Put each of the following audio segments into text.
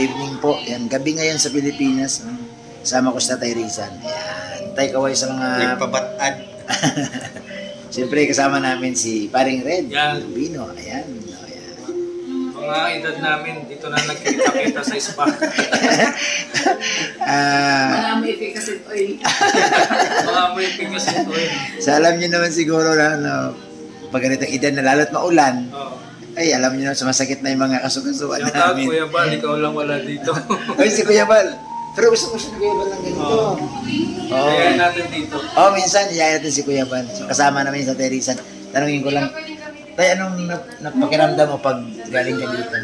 evening po. Yan, gabi ngayon sa Pilipinas. Sama ko sa Tatay Rizal. Yan, tay kaway sa mga... Nagpabatad. Siyempre kasama namin si Paring Red. Yan. Bino. Ayan. Ayan. Mga edad namin, dito na nagkita-kita sa spa. Marami efficacy oil. Mga may efficacy oil. So alam niyo naman siguro na pag ganitong edad na lalo't maulan, ay alam niyo na sumasakit na yung mga kasukasuan Shout out, namin. Kuya Bal, ikaw lang wala dito. Ay, si Kuya Bal. Pero gusto ko siya Kuya Bal lang ganito. Kaya natin dito. Minsan iyaya natin si Kuya Bal. So, kasama namin sa Terisan. Tanungin ko lang, tay, anong napakiramdam mo pag galing ka dito?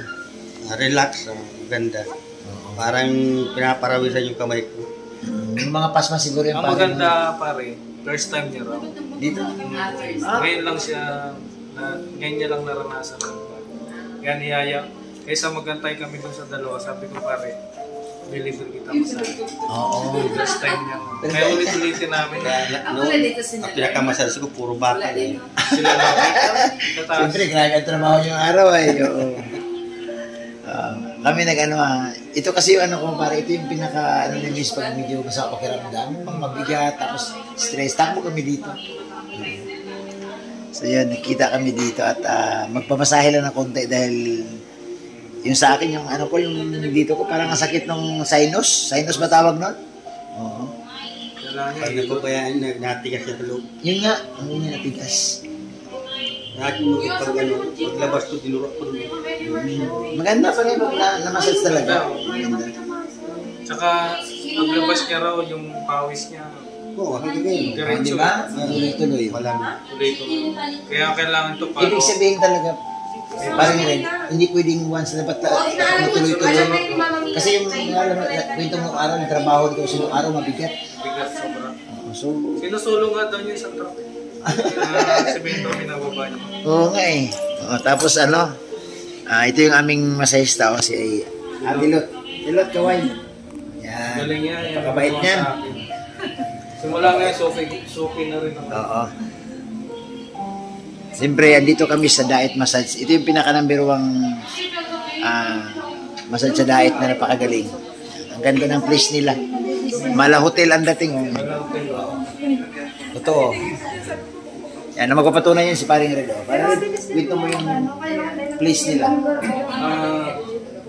Relax, ganda. Parang pinaparawisan yung kamay ko. Yung mga pasma siguro yung Ang maganda pare, first time niya raw. dito. Ngayon lang siya, ngayon niya lang naranasan. Kaya niyaya. Kaysa magantay kami dun sa dalawa, sabi ko pare, deliver kita mo sa Oo. first time niya. Kaya ulit-ulitin namin. Ang pinakamasarap ko, puro bata. Sila lang. Siyempre, kaya trabaho yung araw ay. Oo. Kami ito kasi yung ko pare, ito yung pinaka ni miss pag medyo sa pakiramdam, pang mabigat, tapos stress, takbo kami dito. So yun, nakita kami dito at magpamasahe lang ng konti dahil yung sa akin, yung yung dito ko, parang ang sakit ng sinus. Sinus ba tawag nun? Oo. Pag napabayaan, natigas sa tulog. Yun nga, ang una natigas. Paglabas ko, dinurok ko. Maganda pa rin pag na-massage talaga. Maganda. Tsaka, paglabas niya raw yung pawis niya. Oo, hindi kayo. Di ba? Tuloy-tuloy. Wala. Tuloy-tuloy. Kaya kailangan ito pa. Ibig sabihin talaga, parang rin, hindi pwedeng once na dapat matuloy-tuloy. Kasi yung kwento mo araw, yung trabaho dito, sinong araw mabigat. Bigat sobra. So, Sinusulong nga daw niya isang truck. Semento pinababa niya. oo nga eh. Tapos ito yung aming masahista o si Atilot. Atilot, kaway. Yan. Galing niya. Napakabait niyan. Simula ngayon, suki na rin ako. Oo. Siyempre, andito kami sa Diet Massage. Ito yung pinaka-number 1 massage sa diet na napakagaling. Ang ganda ng place nila. Mala Hotel ang dating. Totoo. Yan, magpapatunay yun si Paring Red. Paring Red, kwento mo yung place nila.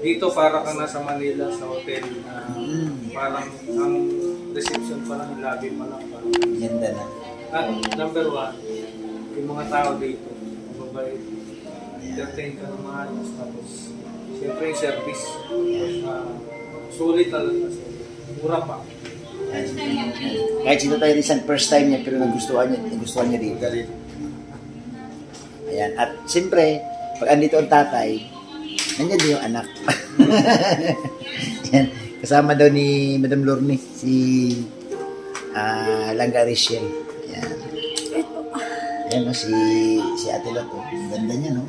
Dito para ka nasa Manila sa hotel. Parang ang reception pa lang, lobby pa lang. Ganda na. At number 1, yung mga tao dito, mababait. Entertain ka ng mga ayos. Tapos, siyempre yung service. Sulit talaga. Mura pa. Kahit si Tatay Rizal, first time niya, pero nagustuhan niya dito. Ayan. At siyempre, pag andito ang tatay, nandiyan din yung anak. Yan. Kasama daw ni Madam Lorne, si Langga Rachel. Ayan. Ayan si Ate Lot. Ganda niya, no?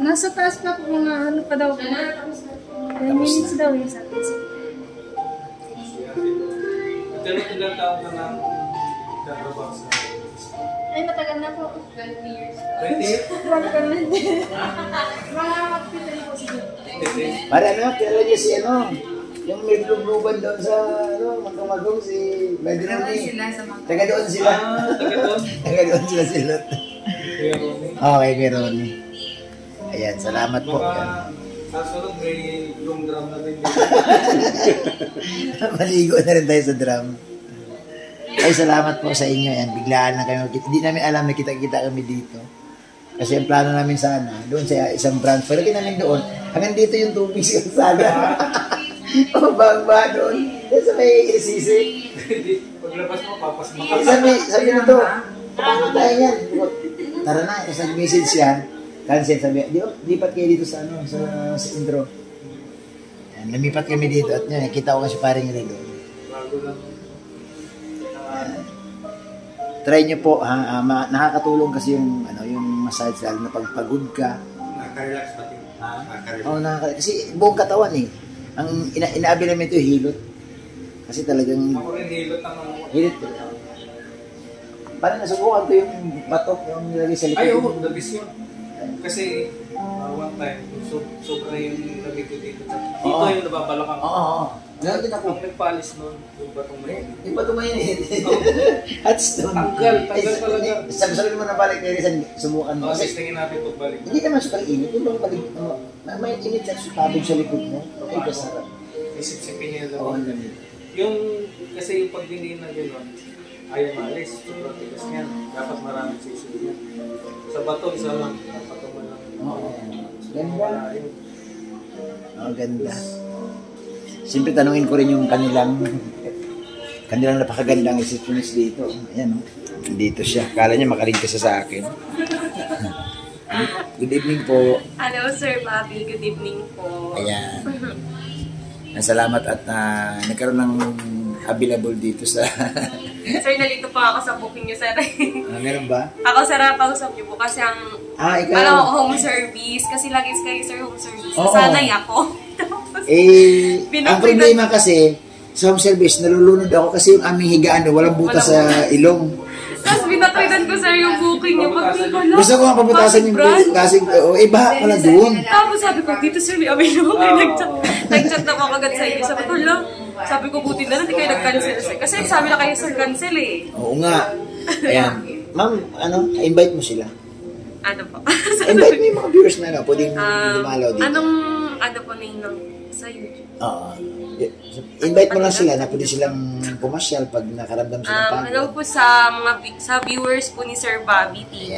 Nasa taas pa po mga pa daw. 10 minutes daw yung sa akin. Ilang taon na lang nagtatrabaho sa Ay, matagal na po. 20 years. 20 years? Matagal na din. Mga hospital po siguro. Para kilala niyo si yung may blue-bluban doon sa, magkamagong si Badroni. Taga doon sila. Taga doon? Taga doon sila sila. Kuya Ronnie. Okay, kay Ronnie. Ayan, salamat po. Sa sunod may long drum na rin. Maligo na rin tayo sa drum. Ay, salamat po sa inyo. Ayan, biglaan na kami. Hindi namin alam na kita-kita kami dito. Kasi ang plano namin sana, doon sa isang branch. Pero namin doon, hanggang dito yung tubig sa kalsada. O, bang-ba doon. Sa may sisi. Paglabas mo, papas mo. Sabi nito, paano tayo yan? Tara na, tapos nag-message siya. Cancel, sabi, lipat kayo dito sa sa intro. Yan, lumipat kami dito at yan, kita ko kasi Paring Red doon. Bago lang. Try nyo po, nakakatulong kasi yung massage, lalo na pag pagod ka. Nakarelax pati. Kasi buong katawan eh. Ang inaabi namin ito hilot. Kasi talagang Ako rin hilot ang hilot. Parang nasubukan ko yung batok, yung nilagay sa likod. Ay, oo, nabis yun. Kasi One time, sobra yung lamig ko dito. Dito Oo. yung nababalakang. Oo. Meron din ako. Ang nagpalis nun, yung batong may. Yung ba tumayin? At stone. Tanggal talaga. Sabi mo na balik kay Rizal, subukan mo. Kasi Kasi tingin natin pagbalik. hindi naman super init. Yung bang balik, may init sa tabog sa likod mo. Ay, kasarap. Isip-sipin niya lang. Oo, ang lamig. Yung, kasi yung pagdingin na gano'n, ayaw maalis. Sobrang tigas niyan. Dapat maraming sisig niya. Sa bato, isa lang. Patuman lang. Oo. Ganda. Wala yun. Ang ganda. Siyempre tanungin ko rin yung kanilang napakagandang receptionist dito. Ayan, oh. Dito siya. Kala niya makaligtas sa akin. Good evening po. Hello, Sir Bobby. Good evening po. Ayan. Salamat at nagkaroon ng available dito sa... Sir, nalito po ako sa booking niyo, sir. meron ba? Ako, sir, pausap niyo po kasi ang Ikaw? alam ko, home service. Kasi lagi kayo, sir, home service. Oo. Sanay ako. Ang problema kasi, sa home service, nalulunod ako kasi yung aming higaan, walang butas sa ilong. Tapos binatridan ko, sir, yung booking niyo. Pag di ko lang. Gusto ko nga pabutasan yung kasi, baha pala doon. Tapos sabi ko, dito, sir, may available kayo. Nag-chat na ako agad sa inyo. Sabi ko, lang. Sabi ko, buti na lang, di kayo nag-cancel, sir. Kasi sabi na kayo, sir, cancel eh. Oo nga. Ayan. Ma'am, invite mo sila. Ano po? Invite mo yung mga viewers na pwedeng dumalaw dito. Ano po ninang sa YouTube? Oo. Invite mo lang sila na pwede silang pumasyal pag nakaramdam sila ng pagod. Hello po sa viewers po ni Sir Bobby TV.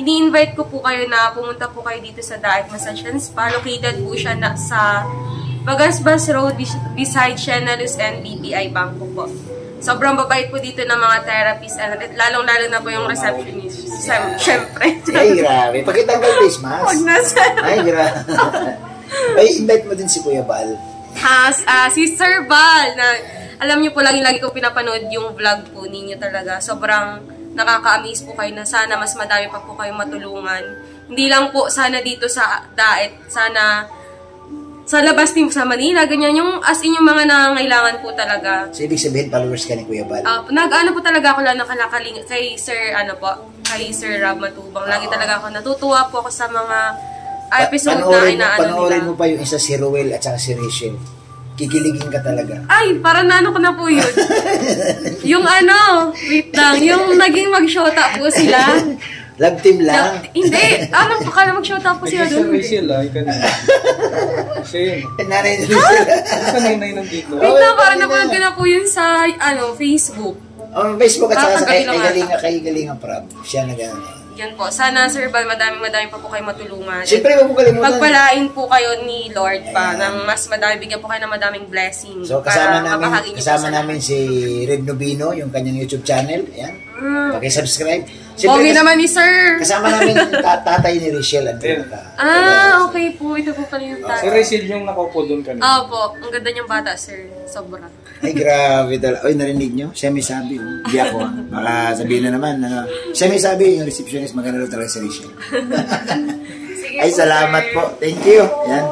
Ini-invite ko po kayo na pumunta po kayo dito sa Daet Massage and Spa. Located po siya sa Bagasbas Road beside Shenalus and BPI Bangko po. Sobrang babait po dito ng mga therapists and lalong-lalo na po yung receptionist. Siyempre. Ay, grabe. Pakita ko yung face mask. Huwag na, sir. Ay, grabe. Ay, invite mo din si Kuya Bal. Si Sir Bal, na alam niyo po lagi ko pinapanood yung vlog po ninyo talaga. Sobrang nakaka-amaze po kayo na sana mas madami pa po kayong matulungan. Hindi lang po sana dito sa Daet, sana sa labas din sa Manila, ganyan yung as in yung mga nangangailangan po talaga. So, ibig sabihin, followers ka ni Kuya Bal? Nag-ano po talaga ako lang nakalakaling kay Sir, kay Sir Rob Matubang. Lagi talaga ako natutuwa po ako sa mga episode na inaano nila. Panoorin mo pa yung isa si Ruel at saka si Rachel. Kikiligin ka talaga. Ay, parang naano ko na po yun. Yung wait lang, yung naging mag-shota po sila. Love team lang. Hindi, pakala mag-shota po sila doon. Rachel, ikaw na. Siya yun. Nanay na Rachel. Kanay nandito. Wait lang, parang napanood ko na po yun sa, Facebook. Facebook at saka kay Galinga. Galinga Prab. Siya nag-ano. Yan po. Sana, Sir Bal, madami pa po kayo matulungan. Siyempre, huwag mo kalimutan. Pagpalain po kayo ni Lord pa ng mas madami, bigyan po kayo ng madaming blessing. So, kasama namin si Red Nobino, yung kanyang YouTube channel. Ayan. Paki-subscribe. Pogi naman ni Sir. Kasama namin tatay ni Rachel. Okay po. Ito po pala yung tatay. Si Rachel yung nakaupo doon kanina. Opo. Ang ganda niyang bata, Sir. Sobra. Ay, grabe talaga. Oy, narinig nyo? Siya may sabi. Hindi ako. Baka sabihin na naman. Siya may sabi, yung receptionist, maganda talaga si Rachel. Sige Ay, po, salamat sir. po. Thank you. Yan.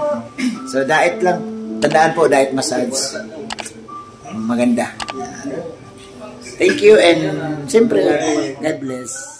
So, diet lang. Tandaan po, diet massage. Maganda. Yan. Thank you and siyempre, God bless.